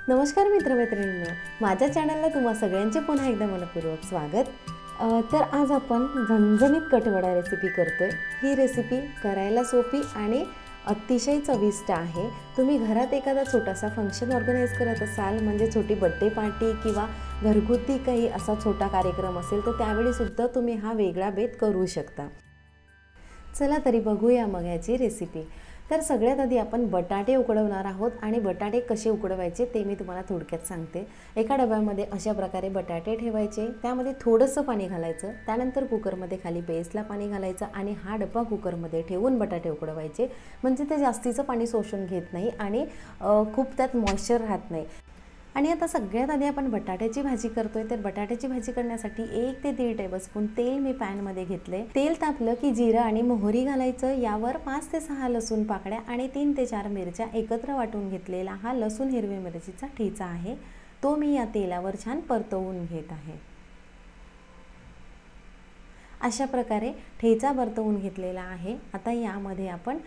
नमस्कार मित्रमैत्रिणींनो, माझ्या चॅनलला तुम्हा सगळ्यांचे पुन्हा एकदा मनपूर्वक स्वागत। तर आज आपण झणझणीत कटवडा रेसिपी करतोय। ही रेसिपी करायला सोपी आणि अतिशय चविष्ट आहे। तुम्ही घरात एखादा छोटासा फंक्शन ऑर्गनाइज करत असाल, म्हणजे छोटी बर्थडे पार्टी किंवा घरगुती काही असा छोटा कार्यक्रम असेल तर त्यावेळी सुद्धा तुम्ही हा वेगळा बेत करू शकता। चला तरी बघूया मग याची रेसिपी। तर सगळ्यात आधी आपण बटाटे उकडवणार आहोत आणि बटाटे कसे उकडवायचे ते मी तुम्हाला थोडक्यात सांगते। एका डब्यामध्ये अशा प्रकारे बटाटे ठेवायचे, त्यामध्ये थोडंसं पाणी घालायचं, त्यानंतर कुकरमध्ये खाली बेसला पाणी घालायचं आणि हा डब्बा कुकरमध्ये ठेवून बटाटे उकडवायचे, म्हणजे ते जास्तीचं पाणी शोषून घेत नाही आणि खूप त्यात मॉइश्चर राहत नाही। आणि आता सगळ्यात आधी आपण बटाट्याची भाजी करतोय, तर बटाट्याची भाजी करण्यासाठी 1 ते 1.5 टेबलस्पून तेल मी पॅन मध्ये घेतले। तेल तापलं की जिरं आणि मोहरी घालायचं, यावर 5 ते 6 लसूण पाकळ्या आणि 3 ते 4 मिरच्या एकत्र वाटून घेतलेला हा लसूण हिरवी मिरचीचा ठेचा आहे, तो मी या तेलावर छान परतवून घेत आहे। अशा प्रकारे ठेचा परतवून घेतलेला आहे। आता यामध्ये आपण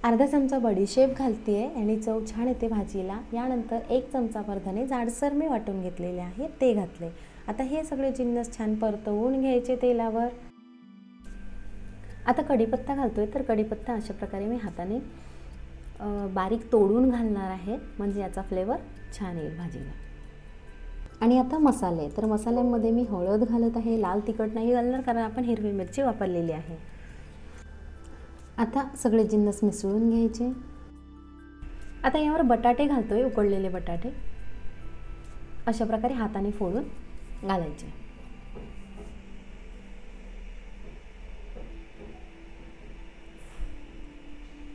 अर्धा चमचा बडीशेप घालते आणि चव छान येते भाजीला। यानंतर 1 चमचाभर धने जाडसर मी वाटून घेतलेले आहे ते घातले। आता हे सगळे जिन्नस छान परतवून घ्यायचे तेलावर। आता कढीपत्ता घालतोय, तर कढीपत्ता अशा प्रकारे मी हाताने बारीक तोडून घालणार आहे, म्हणजे याचा फ्लेवर छान येईल भाजीला। आणि आता मसाले, तर मसाल्यांमध्ये मी हळद घालत आहे, लाल तिखट नाही घालणार कारण आपण हिरवी मिरची वापरलेली आहे। आता सगळे जिन्नस मिसळून घ्यायचे। आता यावर बटाटे घालतोय, उकडलेले बटाटे अशा प्रकारे हाताने फोडून घालायचे।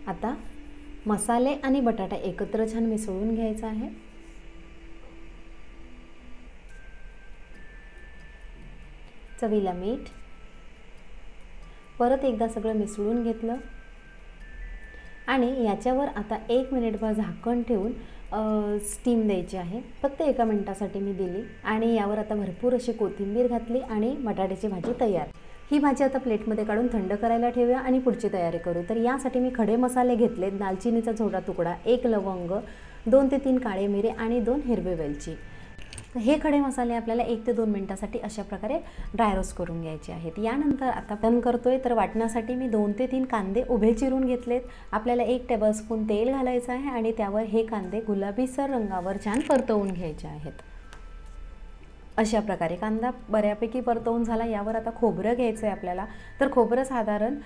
आता मसाले आणि बटाटा एकत्र छान मिसळून घ्यायचा आहे। चवीला मीठ, परत एकदा सगळं मिसळून घेतलं आणि याच्यावर आता 1 मिनिटभर झाकण ठेवून स्टीम द्यायची आहे। फक्त 1 मिनिटासाठी मी दिली आणि यावर आता भरपूर अशी कोथिंबीर घातली आणि बटाट्याची भाजी तयार। ही भाजी आता प्लेटमध्ये काढून थंड करायला ठेवूया आणि पुढची तयारी करू। तर यासाठी मी खडे मसाले घेतले, दालचिनीचा छोटा तुकडा, 1 लवंग, 2 ते 3 काळे मिरे आणि 2 हिरवी वेलची। हे खडे मसाले आपल्याला 1 ते 2 मिनिटांसाठी अशा प्रकारे ड्राय रोस्ट करून घ्यायचे आहेत। यानंतर आता आपण करतोय, तर वाटण्यासाठी मी 2 ते 3 कांदे उभे चिरून घेतलेत। आपल्याला 1 टेबलस्पून तेल घालायचं आहे आणि त्यावर हे कांदे गुलाबीसर रंगावर छान परतवून घ्यायचे आहेत। अशा प्रकारे कांदा बऱ्यापैकी परतवून झाला। यावर आता खोबरं घ्यायचं आहे आपल्याला, तर खोबरं साधारण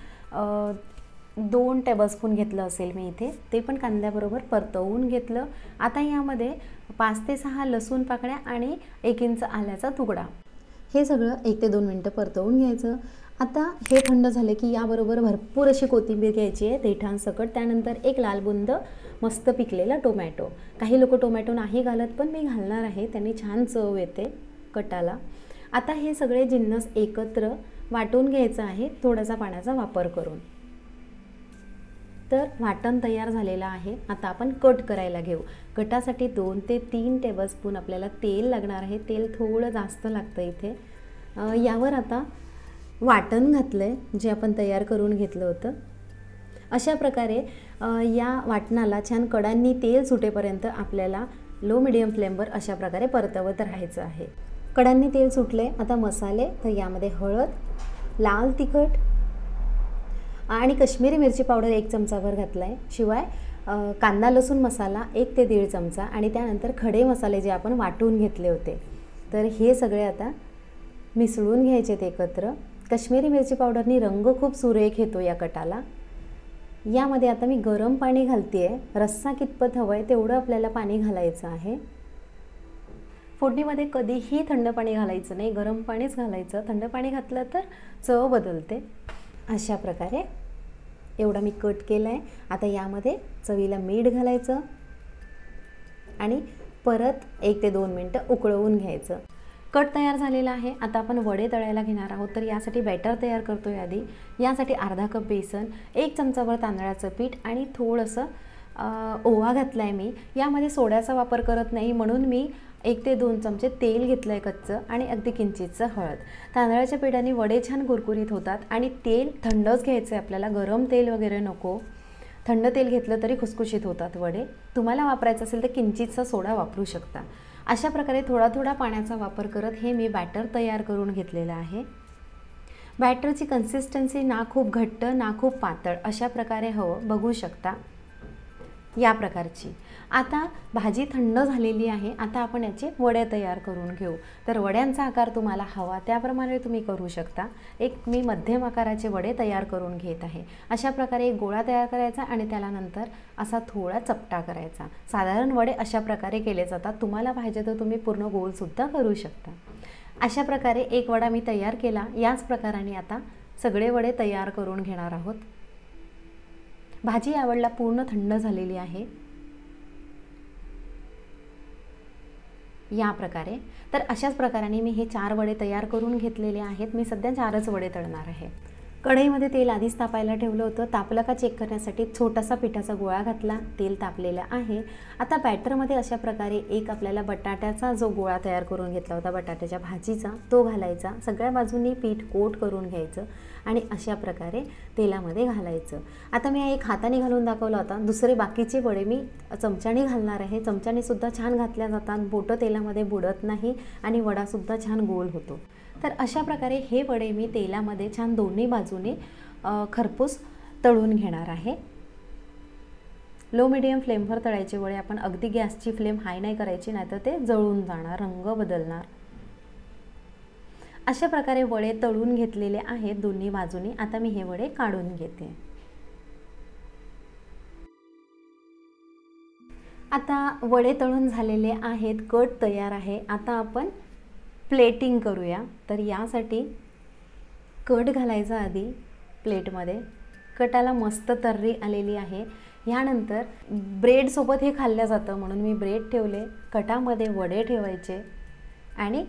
2 टेबलस्पून घेतलं असेल मी इथे, ते पण कांद्याबरोबर परतवून घेतलं। आता यामध्ये 5 ते 6 लसूण पाकळ्या आणि 1 इंच आल्याचा तुकडा, हे सगळं 1 ते 2 मिनिटं परतवून घ्यायचं। आता हे थंड झाले की याबरोबर भरपूर अशी कोथिंबीर घ्यायची आहे देठांसकट, त्यानंतर 1 लाल बुंद मस्त पिकलेला टोमॅटो। काही लोक टोमॅटो नाही घालत, पण मी घालणार आहे, त्यांनी छान चव येते कटाला। आता हे सगळे जिन्नस एकत्र वाटून घ्यायचं आहे थोडासा पाण्याचा वापर करून। तर वाटण तयार झालेलं आहे। आता आपण कट करायला घेऊ। कटासाठी 2 ते 3 टेबलस्पून आपल्याला तेल लागणार आहे, तेल थोडं जास्त लागतं इथे। यावर आता वाटण घातलंय जे आपण तयार करून घेतलं होतं। अशा प्रकारे या वाटणाला छान कडांनी तेल सुटेपर्यंत आपल्याला लो मीडियम फ्लेमवर अशा प्रकारे परतवत राहायचं आहे। कडांनी तेल सुटले, आता मसाले, तर यामध्ये हळद, लाल तिखट आणि काश्मीरी मिरची पावडर 1 चमचाभर घातलाय, शिवाय कांदा लसूण मसाला 1 ते 1.5 चमचा आणि त्यानंतर खडे मसाले जे आपण वाटून घेतले होते, तर हे सगळे आता मिसळून घ्यायचे एकत्र। काश्मीरी मिरची पावडरनी रंग खूप सुरेख येतो या कटाला। यामध्ये आता मी गरम पाणी घालतेय, रस्सा कितपत हवंय तेवढं आपल्याला पाणी घालायचं आहे। फोडणीमध्ये कधीही थंड पाणी घालायचं नाही, गरम पाणीच घालायचं। थंड पाणी घातलं तर चव बदलते। अशा प्रकारे एवढा मी कट केला आहे। आता यामध्ये चवीला मीठ घालायचं आणि परत 1 ते 2 मिनिटं उकळवून घ्यायचं। कट तयार झालेला आहे। आता आपण वडे तळायला घेणार आहोत, तर यासाठी बॅटर तयार करतोय आधी। यासाठी अर्धा कप बेसन, 1 चमचाभर तांदळाचं पीठ आणि थोडंसं ओवा घातलाय मी। यामध्ये सोड्याचा वापर करत नाही, म्हणून मी 1 ते 2 चमचे तेल घेतलंय कच्चं आणि अगदी किंचितचं हळद। तांदळाच्या पिठाने वडे छान कुरकुरीत होतात आणि तेल थंडच घ्यायचं आहे आपल्याला, गरम तेल वगैरे नको। थंड तेल घेतलं तरी खुसखुशीत होतात वडे. तुम्हाला वापरायचं असेल तर किंचितसा सोडा वापरू शकता. अशा प्रकारे थोडा थोडा पाण्याचा वापर करत हे मी बॅटर तयार करून घेतलेलं आहे. बॅटरची कन्सिस्टन्सी ना खूप घट्ट ना खूप पातळ अशा प्रकारे हवं, बघू शकता या प्रकारची. आता भाजी थंड झालेली आहे. आता आपण याचे वडे तयार करून घेऊ. तर वड्यांचा आकार तुम्हाला हवा त्याप्रमाणे तुम्ही करू शकता. एक मी मध्यम आकाराचे वडे तयार करून घेत आहे. अशा प्रकारे एक गोळा तयार करायचा आणि त्याला नंतर असा थोडा चपटा करायचा. साधारण वडे अशा प्रकारे केले जातात. तुम्हाला पाहिजे तर तुम्ही पूर्ण गोलसुद्धा करू शकता. अशा प्रकारे एक वडा मी तयार केला. याच प्रकाराने आता सगळे वडे तयार करून घेणार आहोत. भाजी यावेळेला पूर्ण थंड झालेली आहे या प्रकारे. तर अशाच प्रकाराने मी हे 4 वडे तयार करून घेतलेले आहेत. मी सध्या 4च वडे तळणार आहे. कढईमध्ये तेल आधीच तापायला ठेवलं होतं. तापलं का चेक करण्यासाठी छोटासा पिठाचा गोळा घातला. तेल तापलेलं आहे. आता बॅटरमध्ये अशा प्रकारे एक आपल्याला बटाट्याचा जो गोळा तयार करून घेतला होता बटाट्याच्या भाजीचा तो घालायचा. सगळ्या बाजूंनी पीठ कोट करून घ्यायचं आणि अशा प्रकारे तेलामध्ये घालायचं. आता मी एक हाताने घालून दाखवला होता. दुसरे बाकीचे वडे मी चमच्याने घालणार आहे. चमच्याने सुद्धा छान घातल्या जातात. बोटं तेलामध्ये बुडत नाही आणि वडासुद्धा छान गोल होतो. तर अशा प्रकारे हे वडे मी तेलामध्ये छान दोन्ही बाजूने खरपूस तळून घेणार आहे. लो मिडियम फ्लेमवर तळायचे वडे आपण. अगदी गॅसची फ्लेम हाय नाही करायची, नाहीतर ते जळून जाणार, रंग बदलणार. अशा प्रकारे वडे तळून घेतलेले आहेत दोन्ही बाजूनी. आता मी हे वडे काढून घेते. आता वडे तळून झालेले आहेत. कट तयार आहे. आता आपण प्लेटिंग करूया. तर यासाठी कट घालायचा आधी प्लेटमध्ये. कटाला मस्त तर्री आलेली आहे. यानंतर ब्रेडसोबत हे खाल्लं जातं म्हणून मी ब्रेड ठेवले. कटामध्ये वडे ठेवायचे आणि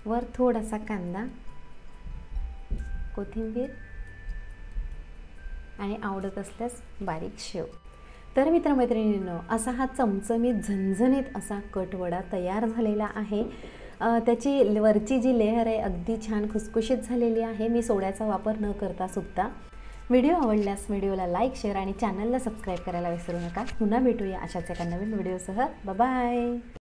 वर थोडासा कांदा, कोथिंबीर आणि आवडत असल्यास बारीक शेव. तर मित्रमैत्रिणींनो, असा हा चमचमीत झणझणीत असा कटवडा तयार झालेला आहे. त्याची वरची जी लेअर आहे अगदी छान खुसखुशीत झालेली आहे. मी सोड्याचा वापर न करता सुद्धा. व्हिडिओ आवडल्यास व्हिडिओला लाईक, शेअर आणि चॅनलला सबस्क्राईब करायला विसरू नका. पुन्हा भेटूया अशाच एका नवीन व्हिडिओसह. Bye bye.